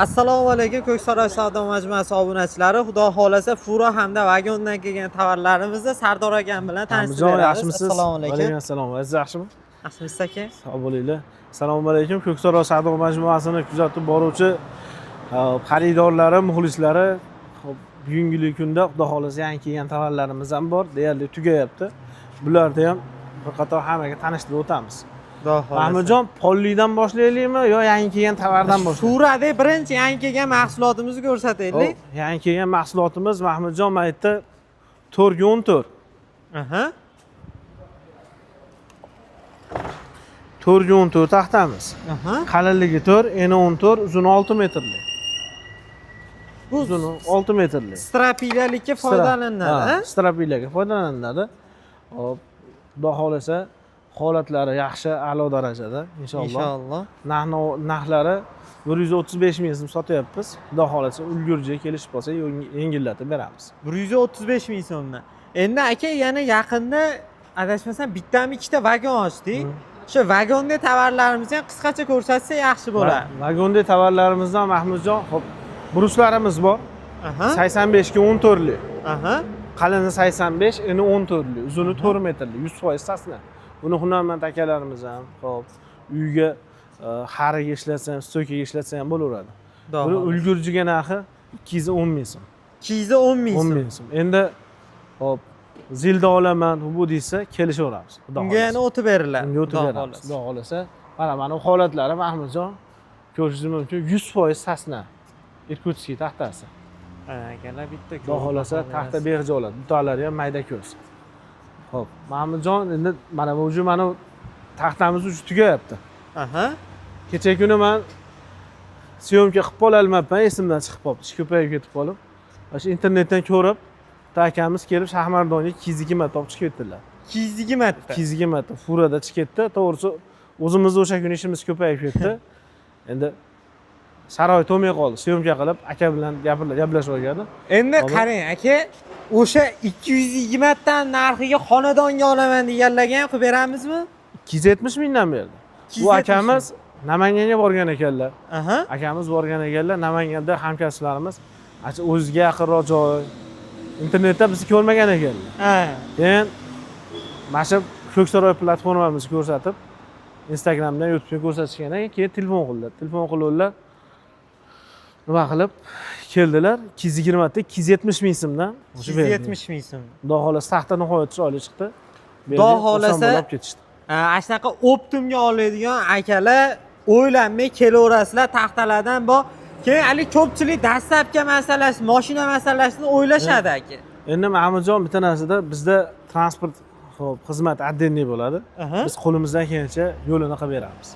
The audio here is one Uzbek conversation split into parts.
Assalomu alaykum Ko'ksaroy savdo majmuasi obunachilari. Xudo xolasa Furo hamda vagondan kelgan tovarlarimizni Sardor akam bilan tanishtirib beramiz. Assalomu alaykum. Alaykum assalom. Aziz yaxshimi? Yaxshimisiz aka? Sog' bo'linglar. Assalomu alaykum. Ko'ksaroy savdo majmuasini kuzatib boruvchi xaridorlari, muxlislari. Xo'p, bugungi kunda xudo xolasa yangi kelgan tovarlarimiz ham bor. Deyarli tugayapti. Bularni ham bir qator hammaga tanishtirib o'tamiz. Mahmudjon, pollidan boshlaylikmi yo yangi kelgan tovardan boshlaylik? Surada birinchi yangi kelgan mahsulotimizni ko'rsataylik. Yangi kelgan mahsulotimiz Mahmudjon maytda 414. Aha. 414 taxtamiz. Aha. Qalinligi 4, eni 14, uzuni 6 metrli. Bu uzuni 6 metrli. Strapiyalikka foydalanadi. Strapiyalarga foydalanadi. Hop, xudo xolasa holatlari yaxshi, a'lo darajada inshaalloh. Inshaalloh. Narxlari 135 ming so'm sotyapmiz. Xudo xolasa ulgurji kelishib qolsa yengillatib beramiz. 135 ming so'mdan. Endi aka yana yaqinda adashmasam bittami ikkita vagon ochdik. Shu vagonda tovarlarimizni ham qisqacha ko'rsatsa yaxshi bo'ladi. Vagonda tovarlarimizdan Mahmudjon, hop, bruslarimiz bor. Aha. 85 ga 14 lik. Aha. Qalini 85, eni 14 lik, uzuni 4 metrli, 100% sasna. Buni hunarmand akalarimiz ham, hop, uyga hariga ishlatsa ham, stokaga ishlatsa ham bo'laveradi. Buni ulgurjiga narxi 210 ming so'm. 210 ming so'm. 10 ming so'm. Endi hop, zilda olaman, bu desa kelishaveramiz. Unga yana o'tib beriladi. Unga o'tib beramiz. Xudo xolasa, mana bu holatlari Mahmudjon ko'rishingiz mumkin. 100% sasna. Irkutskiy taxtasi. Akalar bitta Xudo xolasa taxta berja oladi. Butalari ham mayda ko'z. Xo'p, Mahmudjon, endi mana bu mana taxtamiz uchi tugayapti. Aha. Kecha kuni men syomka qilib qololmayapman, esimdan chiqib qolibdi. Ish ko'payib ketib qolib. O'sha internetdan ko'rib, akamiz kelib Shahmardonga 202 marta olib chiqib ketdilar. 202 marta. 202 marta Furada chiqib ketdi. To'g'risi, o'zimizni o'sha kuni ishimiz ko'payib ketdi. Endi sharoit to'may qoldi. Syomka qilib aka bilan gaplashib olgandim. Endi qarang, aka, o'sha 220 dan narxiga xonadonga olaman deganlarga ham qilib beramizmi? 270 mingdan berdi. Bu akamiz Namanganga borgan ekanlar. Aha. Akamiz borgan ekanlar, Namanganda hamkasblarimiz o'ziga yaqinroq joy internetda bizni ko'rmagan ekanlar. Ha. Keyin mana shu Ko'ksaroy platformamizni ko'rsatib, Instagramdan, YouTube'dan ko'rsatishgandan keyin telefon qildilar. Telefon qiluvdilar. Nima qilib keldilar? 220 ta 270 ming so'mdan. 270 ming so'm. Xudo xolasa taxta nihoyat chiroyli chiqdi. Xudo xolasa olib ketishdi. Shunaqa optimga oladigan akalar o'ylanmay kelaverasizlar taxtalardan bor. Keyin hali ko'pchilik dastlabki masalasi, mashina masalasini o'ylashadi aka. Endi Mahmudjon, bitta narsada bizda transport xizmat отдельный bo'ladi. Biz qo'limizdan kelgancha yo'lini qilib beramiz.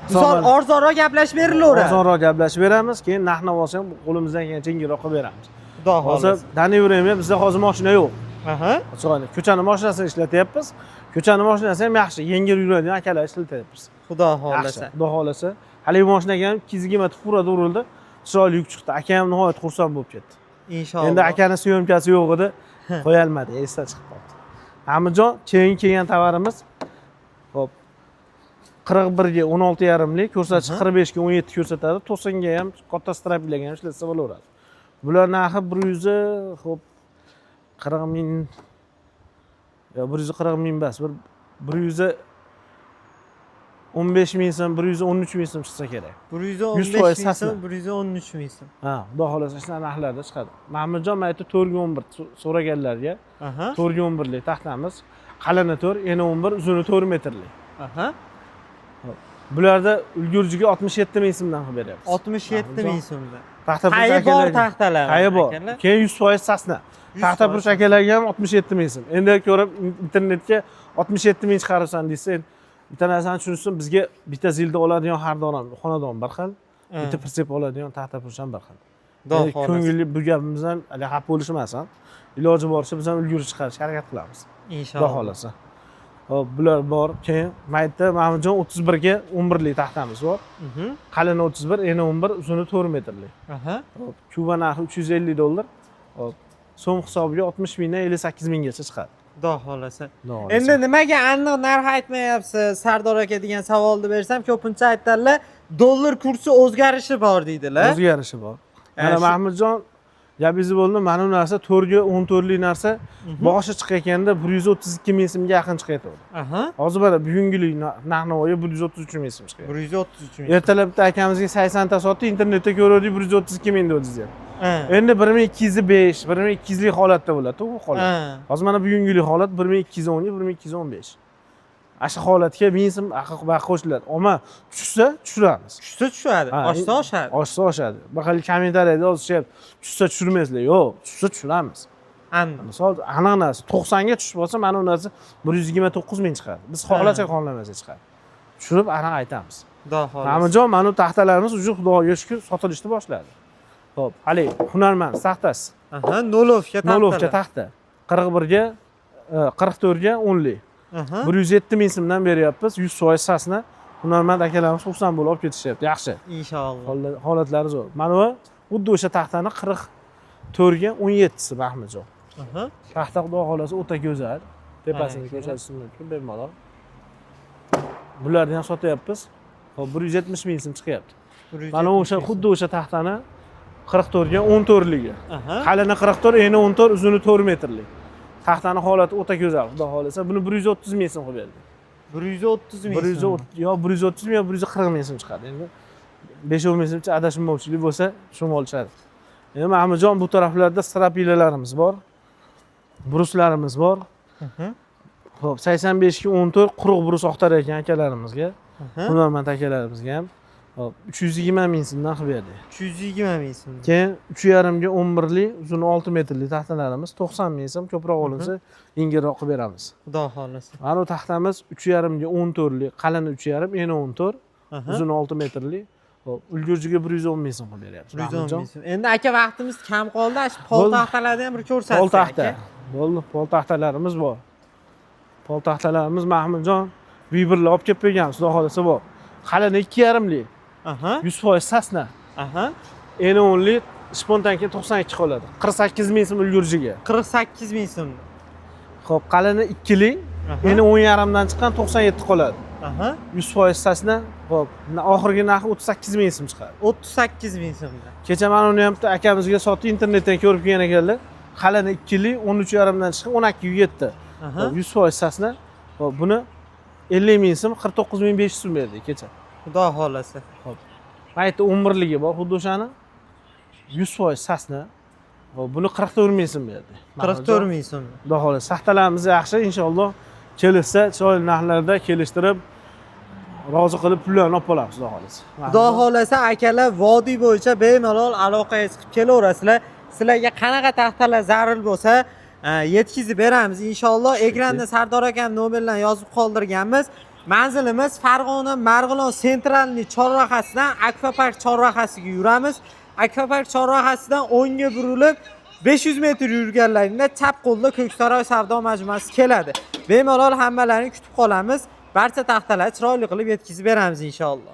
Misol arzonroq gaplashib berilaveradi. Arzonroq gaplashib beramiz, keyin narx-navosi ham qo'limizdan kelgancha yengilroq qilib beramiz. Xudo xolasa. Hozir dani время bizda hozir mashina yo'q. Aha. Chiroyli. Ko'chani mashinasini ishlatyapmiz. Ko'chani mashinasi ham yaxshi, yengil yuradigan akalar ishlatyapmiz. Xudo xolasa. Xudo xolasa. Hali bu mashinaga ham 220 marta Furada urildi. Chiroyli yuk chiqdi. Akam nihoyat xursand bo'lib ketdi. Inshaalloh. Endi akaning syomkasi yo'q edi, qo'ya olmadi, esdan chiqib qoldi. Mahmudjon, keyingi kelgan tovarimiz hop 41 ga 16,5 lik, ko'rsatish 45 ga 17 ko'rsatadi. 90 ga ham katta strapiyalarga ham ishlatsa bo'laveradi. Bular narxi 100 hop 40 ming yo 140 ming emas, 115 ming so'm, 113 ming so'm chiqsa kerak. 115 ming so'm, 113 ming so'm. Ha, xudo xolasa shunaqa narxlarda chiqadi. Mahmudjon maytda 4 ga 11 so'raganlarga. Aha. 4 ga 11 lik taxtamiz. Qalini 4, eni 11, uzuni 4 metrli. Aha. Bularda ulgurjiga 67 ming so'mdan qilib beryapmiz. 67 ming so'mdan. Taxta Qayi bor taxtalar. Qayi bor. Keyin 100% sasna. Taxta purush akalarga ham 67 ming so'm. Endi ko'rib internetga 67 ming chiqaribsan desa, bitta narsani tushunsin, bizga bitta zilda oladigan har doim xonadon bir xil, bitta prinsip oladigan taxta purush ham bir xil. Ko'ngilli bu gapimizdan xafa bo'lishmasin. Iloji boricha biz ham ulgurji chiqarishga harakat qilamiz. Inshaalloh. Xudo xolasa. Hop, bular bor. Keyin maytda Mahmudjon 31 ga 11 lik taxtamiz bor. Qalini 31, eni 11, uzuni 4 metrli. Aha. Hop, Kuba narxi $350. Hop, so'm hisobiga 60 mingdan 58 minggacha chiqadi. Xudo xolasa. Endi nimaga aniq narx aytmayapsiz? Sardor aka degan savolni bersam, ko'pincha aytadilar, dollar kursi o'zgarishi bor deydilar. O'zgarishi bor. Mana shu- Mahmudjon gapingiz bo'ldi. Mana bu narsa 4 ga 14 lik narsa boshi chiqayotganda 132 ming so'mga yaqin chiqayotdi. Aha. Hozir mana bugungilik narx-navoyi 133 ming so'm chiqyapti. 133 ming. Ertalab bitta akamizga 80 ta sotdi, internetda ko'rdik 132 ming dedingiz ham. Ha. Endi 1205, 1200 lik holatda bo'ladi u holat. Ha. Hozir mana bugungilik holat 1210 ga 1215. Asha holatga ming so'm haqiqat qo'shiladi. Ammo tushsa tushiramiz. Tushsa tushadi, Ha, oshsa oshadi. Oshsa oshadi. Bakalım kommentariyada yozishyapti. Tushsa tushirmaysizlar. Yo'q, tushsa tushiramiz. Anladim. Misol aniq narsa 90 ga tushib qolsa mana u narsa 129 ming chiqadi. Biz xohlasak xohlamasa chiqadi. Tushirib aniq aytamiz. Xudo xohlasa. Ma'murjon, mana bu taxtalarimiz уже xudoga shukr sotilishni boshladi. Xo'p, hali hunarmand taxtasi. Aha, Nolovga taxta. Nolovga taxta. 41 ga 44 ga 10 lik. Aha. 107 ming so'mdan beryapmiz. 100% sasni hunarmand akalarimiz xursand bo'lib olib ketishyapti. Yaxshi. Inshaalloh. Holatlari zo'r. Mana bu xuddi o'sha taxtani 44 ga 17 si Mahmudjon. Aha. Taxta xudo xolasa o'ta go'zal. Tepasini ko'rsatishim mumkin bemalol. Bularni ham sotyapmiz. Hop 170 ming so'm chiqyapti. Mana o'sha xuddi o'sha taxtani 44 ga 14 ligi. Aha. Qalini 44, eni 14, uzuni 4 metrlik. Taxtani holati o'ta go'zal. Xudo xolasa buni 130 ming so'm qilib berdi. 130 ming. 130 yo 130 ming yo 140 ming so'm chiqadi. Endi 5 ming so'mcha adashmovchilik bo'lsa shuni olishadi. Endi Mahmudjon bu taraflarda strapilalarimiz bor. Bruslarimiz bor. Xo'p, 85 ga 14 quruq brus oqtar ekan akalarimizga. Hunarmand akalarimizga ham. Hop, 320 ming so'mdan qilib berdi. 320 ming so'm. Keyin 3,5 ga 11 lik, uzuni 6 metrlik taxtalarimiz 90 ming so'm, ko'proq olinsa yengilroq qilib beramiz. Xudo xolasa. Mana bu taxtamiz 3,5 ga 14 lik, qalini 3,5, eni 14, uzuni 6 metrlik. Hop, ulgurjiga 110 ming so'm qilib beryapmiz. 110 ming so'm. Endi aka vaqtimiz kam qoldi. Shu pol taxtalarni ham bir ko'rsatsak. Pol taxta. Bo'ldi, pol taxtalarimiz bor. Pol taxtalarimiz Mahmudjon Viberlar olib kelib qo'yganmiz, xudo xolasa bor. Qalini 2,5 lik. Aha. 100% sasna. Aha. Eni 10 lik, spontan keyin 92 qoladi. 48 ming so'm ulgurjiga. 48 ming so'm. Xo'p, qalini 2 lik, eni 10,5 dan chiqqan 97 qoladi. Aha. 100% sasna. Xo'p, oxirgi narxi 38 ming so'm chiqadi. 38 ming so'mdan. Kecha mana uni ham akamizga sotdi, internetdan ko'rib kelgan ekanlar. Qalini 2 lik, 13,5 dan chiqqan 12 ga yetdi. Aha. 100% sasna. Xo'p, buni 50 ming so'm, 49 ming 500 so'm berdi kecha. Xudo xolasa. Xo'p. Maytda 11 ligi bor, xuddi o'shani 100% sasna. Xo'p, buni 44 ming so'm berdi. 44 ming so'm. Xudo xolasa, saxtalarimiz yaxshi, inshaalloh kelishsa, chiroyli narxlarda kelishtirib rozi qilib pullarni olib qolamiz, xudo xolasa. Xudo xolasa akalar vodiy bo'yicha bemalol aloqaga chiqib kelaverasizlar. Sizlarga qanaqa taxtalar zarur bo'lsa, yetkazib beramiz inshaalloh. Ekranda Sardor akam nomerlarini yozib qoldirganmiz. Manzilimiz Farg'ona Marg'ilon sentralniy chorrahasidan Akvapark chorrahasiga yuramiz. Akvapark chorrahasidan o'ngga burilib 500 metr yurganlaringda chap qo'lda Ko'ksaroy savdo majmuasi keladi. Bemalol hammalarini kutib qolamiz. Barcha taxtalarni chiroyli qilib yetkazib beramiz inshaalloh.